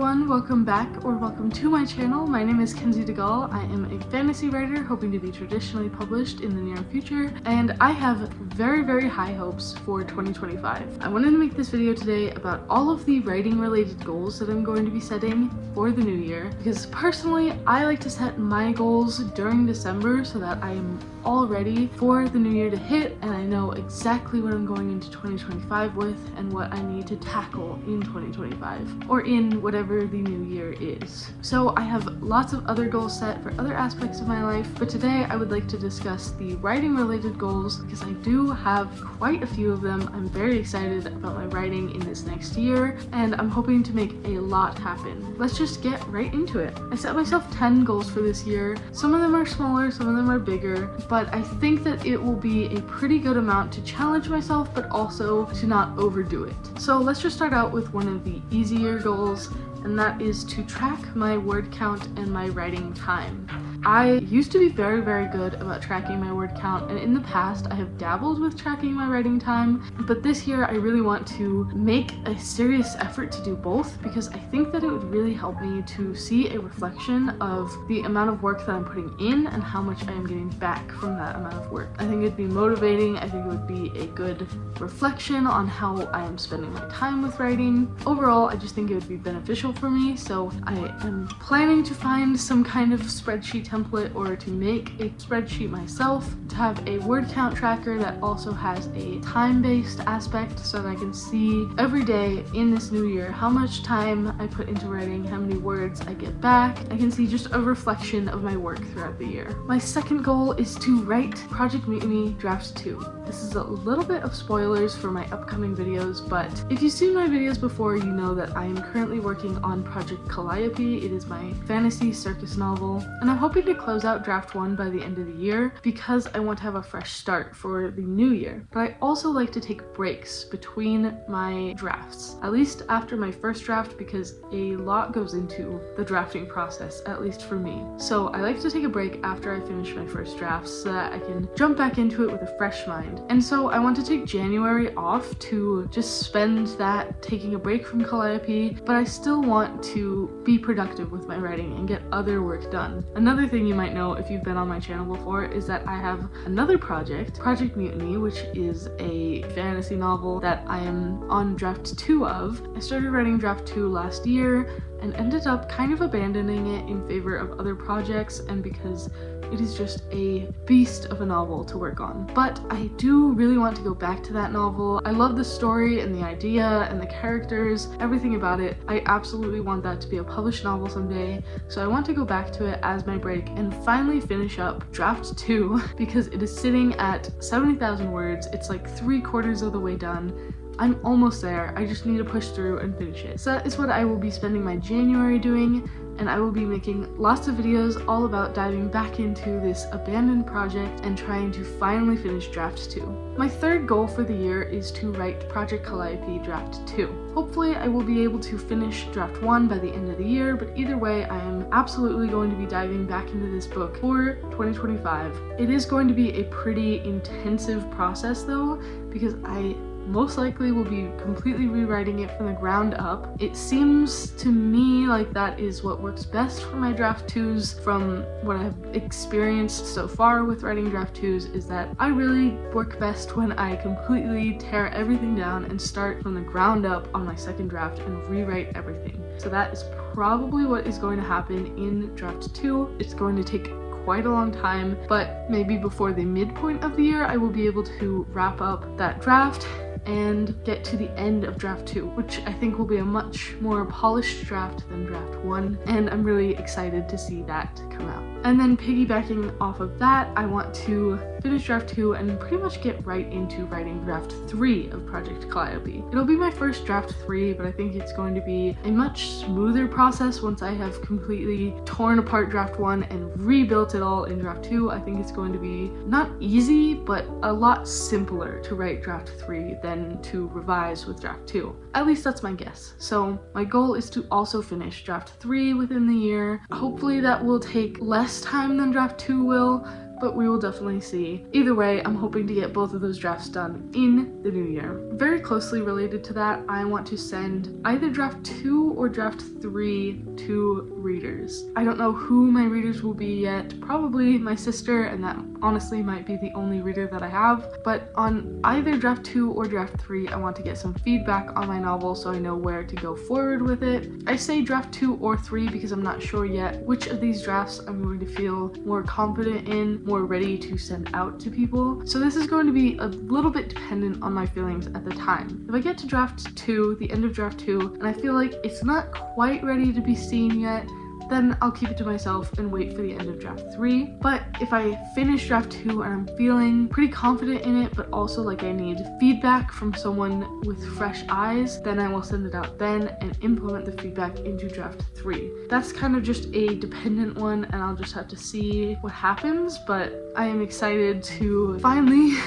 everyone, welcome back or welcome to my channel. My name is kenziedegall. I am a fantasy writer hoping to be traditionally published in the near future, and I have very high hopes for 2025. I wanted to make this video today about all of the writing related goals that I'm going to be setting for the new year, because personally I like to set my goals during December so that I am all ready for the new year to hit and I know exactly what I'm going into 2025 with and what I need to tackle in 2025 or in whatever the new year is. So I have lots of other goals set for other aspects of my life, but today I would like to discuss the writing related goals because I do have quite a few of them. I'm very excited about my writing in this next year and I'm hoping to make a lot happen. Let's just get right into it. I set myself 10 goals for this year. Some of them are smaller, some of them are bigger, but I think that it will be a pretty good amount to challenge myself but also to not overdo it. So let's just start out with one of the easier goals, and that is to track my word count and my writing time. I used to be very good about tracking my word count, and in the past I have dabbled with tracking my writing time, but this year I really want to make a serious effort to do both because I think that it would really help me to see a reflection of the amount of work that I'm putting in and how much I am getting back from that amount of work. I think it'd be motivating. I think it would be a good reflection on how I am spending my time with writing. Overall, I just think it would be beneficial for me, so I am planning to find some kind of spreadsheet template or to make a spreadsheet myself to have a word count tracker that also has a time-based aspect so that I can see every day in this new year how much time I put into writing, how many words I get back. I can see just a reflection of my work throughout the year. My second goal is to write Project Mutiny Draft 2. This is a little bit of spoilers for my upcoming videos, but if you've seen my videos before, you know that I am currently working on Project Calliope. It is my fantasy circus novel, and I'm hoping to close out draft 1 by the end of the year because I want to have a fresh start for the new year. But I also like to take breaks between my drafts, at least after my first draft, because a lot goes into the drafting process, at least for me. So I like to take a break after I finish my first drafts so that I can jump back into it with a fresh mind. And so I want to take January off to just spend that taking a break from Calliope, but I still want to be productive with my writing and get other work done. Another thing you might know if you've been on my channel before is that I have another project, Project Mutiny, which is a fantasy novel that I am on draft 2 of. I started writing draft 2 last year and ended up kind of abandoning it in favor of other projects and because it is just a beast of a novel to work on. But I do really want to go back to that novel. I love the story and the idea and the characters, everything about it. I absolutely want that to be a published novel someday, so I want to go back to it as my break and finally finish up draft 2 because it is sitting at 70,000 words. It's like 3/4 of the way done. I'm almost there. I just need to push through and finish it. So that is what I will be spending my January doing, and I will be making lots of videos all about diving back into this abandoned project and trying to finally finish draft 2. My third goal for the year is to write Project Calliope draft 2. Hopefully I will be able to finish draft 1 by the end of the year, but either way I am absolutely going to be diving back into this book for 2025. It is going to be a pretty intensive process though, because I most likely will be completely rewriting it from the ground up. It seems to me like that is what works best for my draft 2s. From what I've experienced so far with writing draft 2s is that I really work best when I completely tear everything down and start from the ground up on my second draft and rewrite everything. So that is probably what is going to happen in draft 2. It's going to take quite a long time, but maybe before the midpoint of the year I will be able to wrap up that draft and get to the end of draft 2, which I think will be a much more polished draft than draft 1, and I'm really excited to see that come out. And then piggybacking off of that, I want to finish draft 2 and pretty much get right into writing draft 3 of Project Calliope. It'll be my first draft 3, but I think it's going to be a much smoother process once I have completely torn apart draft 1 and rebuilt it all in draft 2. I think it's going to be not easy, but a lot simpler to write draft 3 than to revise with draft 2. At least that's my guess. So my goal is to also finish draft 3 within the year. Hopefully that will take less time than draft 2 will, but we will definitely see. Either way, I'm hoping to get both of those drafts done in the new year. Very closely related to that, I want to send either draft 2 or draft 3 to readers. I don't know who my readers will be yet, probably my sister, and that honestly might be the only reader that I have, but on either draft 2 or draft 3, I want to get some feedback on my novel so I know where to go forward with it. I say draft 2 or 3 because I'm not sure yet which of these drafts I'm going to feel more confident in, more ready to send out to people. So this is going to be a little bit dependent on my feelings at the time. If I get to draft 2, the end of draft 2, and I feel like it's not quite ready to be seen yet, then I'll keep it to myself and wait for the end of draft 3. But if I finish draft 2 and I'm feeling pretty confident in it, but also like I need feedback from someone with fresh eyes, then I will send it out then and implement the feedback into draft 3. That's kind of just a dependent one, and I'll just have to see what happens, but I am excited to finally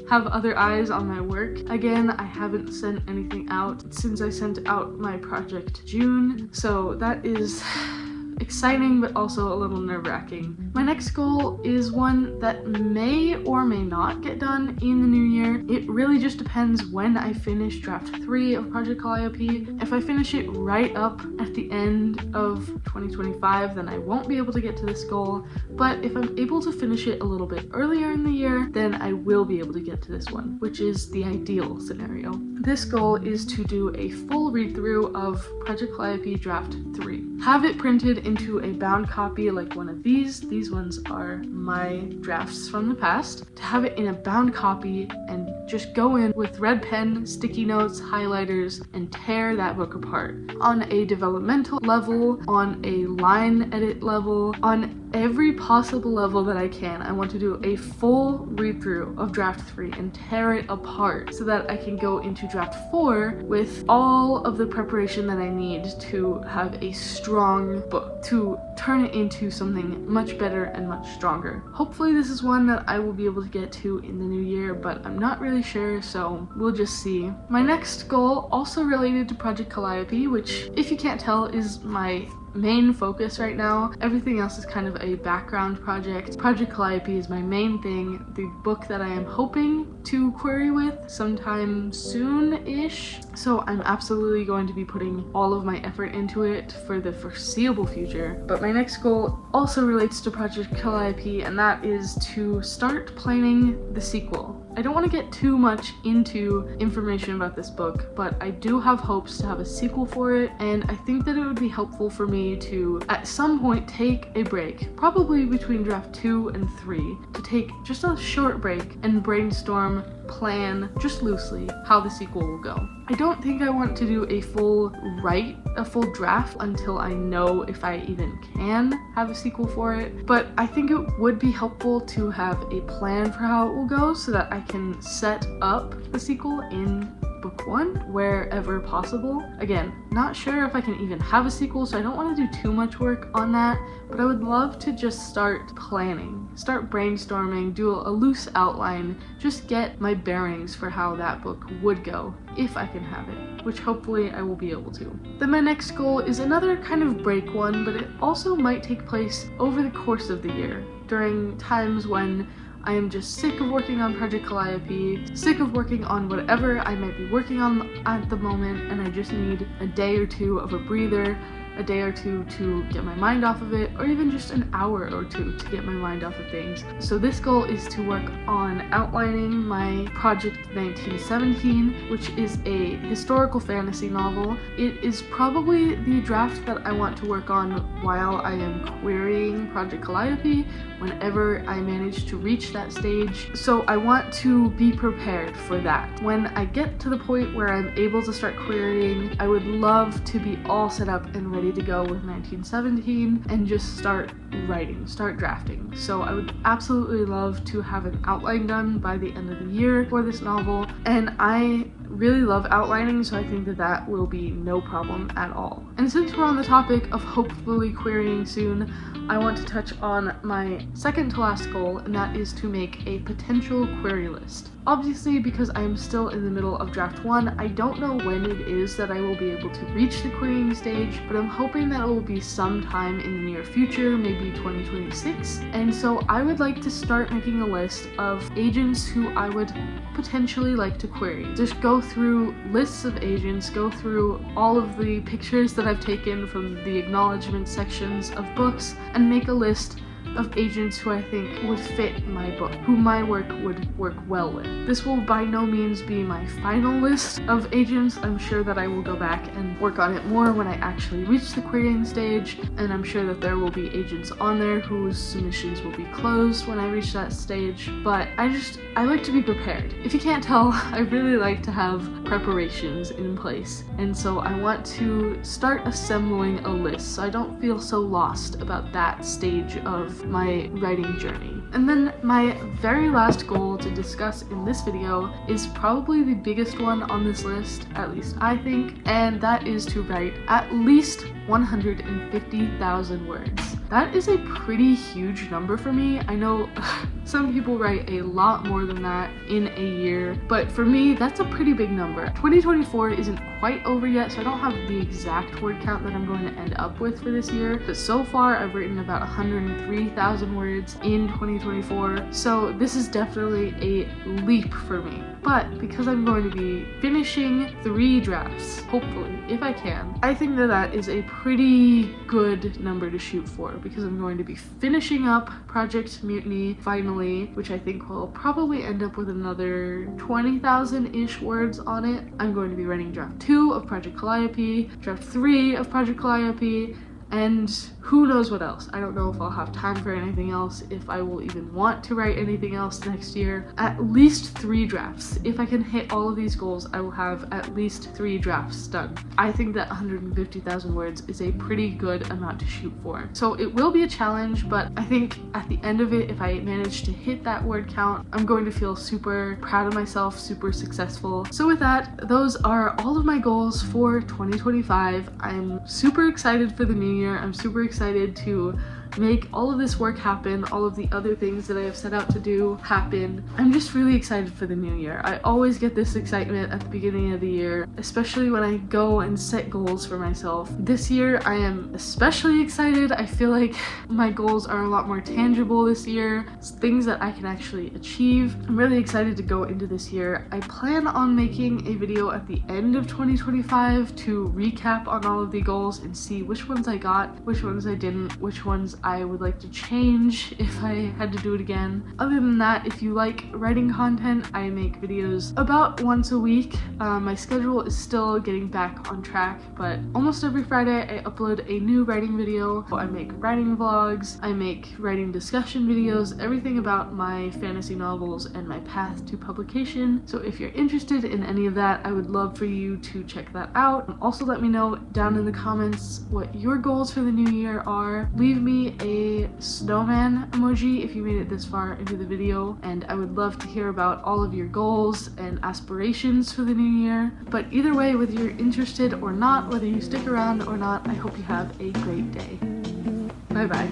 have other eyes on my work. Again, I haven't sent anything out since I sent out my project June, so that is exciting but also a little nerve-wracking. My next goal is one that may or may not get done in the new year. It really just depends when I finish draft 3 of Project Calliope. If I finish it right up at the end of 2025, then I won't be able to get to this goal, but if I'm able to finish it a little bit earlier in the year, then I will be able to get to this one, which is the ideal scenario. This goal is to do a full read-through of Project Calliope Draft 3. Have it printed into a bound copy like one of these. These ones are my drafts from the past. To have it in a bound copy and just go in with red pen, sticky notes, highlighters, and tear that book apart. On a developmental level, on a line edit level, on every possible level that I can, I want to do a full read-through of draft 3 and tear it apart so that I can go into draft 4 with all of the preparation that I need to have a strong book, to turn it into something much better and much stronger. Hopefully this is one that I will be able to get to in the new year, but I'm not really sure, so we'll just see. My next goal, also related to Project Calliope, which, if you can't tell, is my main focus right now. Everything else is kind of a background project. Project Calliope is my main thing, the book that I am hoping to query with sometime soon-ish. So I'm absolutely going to be putting all of my effort into it for the foreseeable future. But my next goal also relates to Project Calliope, and that is to start planning the sequel. I don't want to get too much into information about this book, but I do have hopes to have a sequel for it, and I think that it would be helpful for me to, at some point, take a break, probably between draft 2 and 3, to take just a short break and brainstorm, plan, just loosely, how the sequel will go. I don't think I want to do a full draft until I know if I even can have a sequel for it, but I think it would be helpful to have a plan for how it will go so that I can set up the sequel in book 1 wherever possible. Again, not sure if I can even have a sequel, so I don't want to do too much work on that, but I would love to just start planning, start brainstorming, do a loose outline, just get my bearings for how that book would go if I can have it, which hopefully I will be able to. Then my next goal is another kind of break one, but it also might take place over the course of the year, during times when I am just sick of working on Project Calliope, sick of working on whatever I might be working on at the moment, and I just need a day or two of a breather, a day or two to get my mind off of it, or even just an hour or two to get my mind off of things. So this goal is to work on outlining my Project 1917, which is a historical fantasy novel. It is probably the draft that I want to work on while I am querying Project Calliope, whenever I manage to reach that stage. So I want to be prepared for that. When I get to the point where I'm able to start querying, I would love to be all set up and ready to go with 1917 and just start writing, start drafting. So I would absolutely love to have an outline done by the end of the year for this novel, and I really love outlining, so I think that that will be no problem at all. And since we're on the topic of hopefully querying soon, I want to touch on my second to last goal, and that is to make a potential query list. Obviously, because I am still in the middle of draft 1, I don't know when it is that I will be able to reach the querying stage, but I'm hoping that it will be sometime in the near future, maybe 2026. And so I would like to start making a list of agents who I would potentially like to query. Just go through lists of agents, go through all of the pictures that I've taken from the acknowledgement sections of books, and make a list of agents who I think would fit my book, who my work would work well with. This will by no means be my final list of agents. I'm sure that I will go back and work on it more when I actually reach the querying stage, and I'm sure that there will be agents on there whose submissions will be closed when I reach that stage, but I like to be prepared. If you can't tell, I really like to have preparations in place, and so I want to start assembling a list so I don't feel so lost about that stage of my writing journey. And then my very last goal to discuss in this video is probably the biggest one on this list, at least I think, and that is to write at least 150,000 words. That is a pretty huge number for me. I know some people write a lot more than that in a year, but for me, that's a pretty big number. 2024 isn't quite over yet, so I don't have the exact word count that I'm going to end up with for this year, but so far I've written about 103,000 words in 2024, so this is definitely a leap for me. But because I'm going to be finishing 3 drafts, hopefully, if I can, I think that that is a pretty good number to shoot for, because I'm going to be finishing up Project Mutiny finally, which I think will probably end up with another 20,000-ish words on it. I'm going to be writing draft 2 of Project Calliope, draft 3 of Project Calliope, and who knows what else. I don't know if I'll have time for anything else, if I will even want to write anything else next year. At least 3 drafts. If I can hit all of these goals, I will have at least 3 drafts done. I think that 150,000 words is a pretty good amount to shoot for. So it will be a challenge, but I think at the end of it, if I manage to hit that word count, I'm going to feel super proud of myself, super successful. So with that, those are all of my goals for 2025. I'm super excited for the new year. I'm super excited to make all of this work happen, all of the other things that I have set out to do happen. I'm just really excited for the new year. I always get this excitement at the beginning of the year, especially when I go and set goals for myself. This year I am especially excited. I feel like my goals are a lot more tangible this year. It's things that I can actually achieve. I'm really excited to go into this year. I plan on making a video at the end of 2025 to recap on all of the goals and see which ones I got, which ones I didn't, which ones I would like to change if I had to do it again. Other than that, if you like writing content, I make videos about once a week. My schedule is still getting back on track, but almost every Friday I upload a new writing video. I make writing vlogs, I make writing discussion videos, everything about my fantasy novels and my path to publication. So if you're interested in any of that, I would love for you to check that out. Also let me know down in the comments what your goals for the new year are. Leave me a snowman emoji if you made it this far into the video, and I would love to hear about all of your goals and aspirations for the new year. But either way, whether you're interested or not, whether you stick around or not, I hope you have a great day. Bye bye.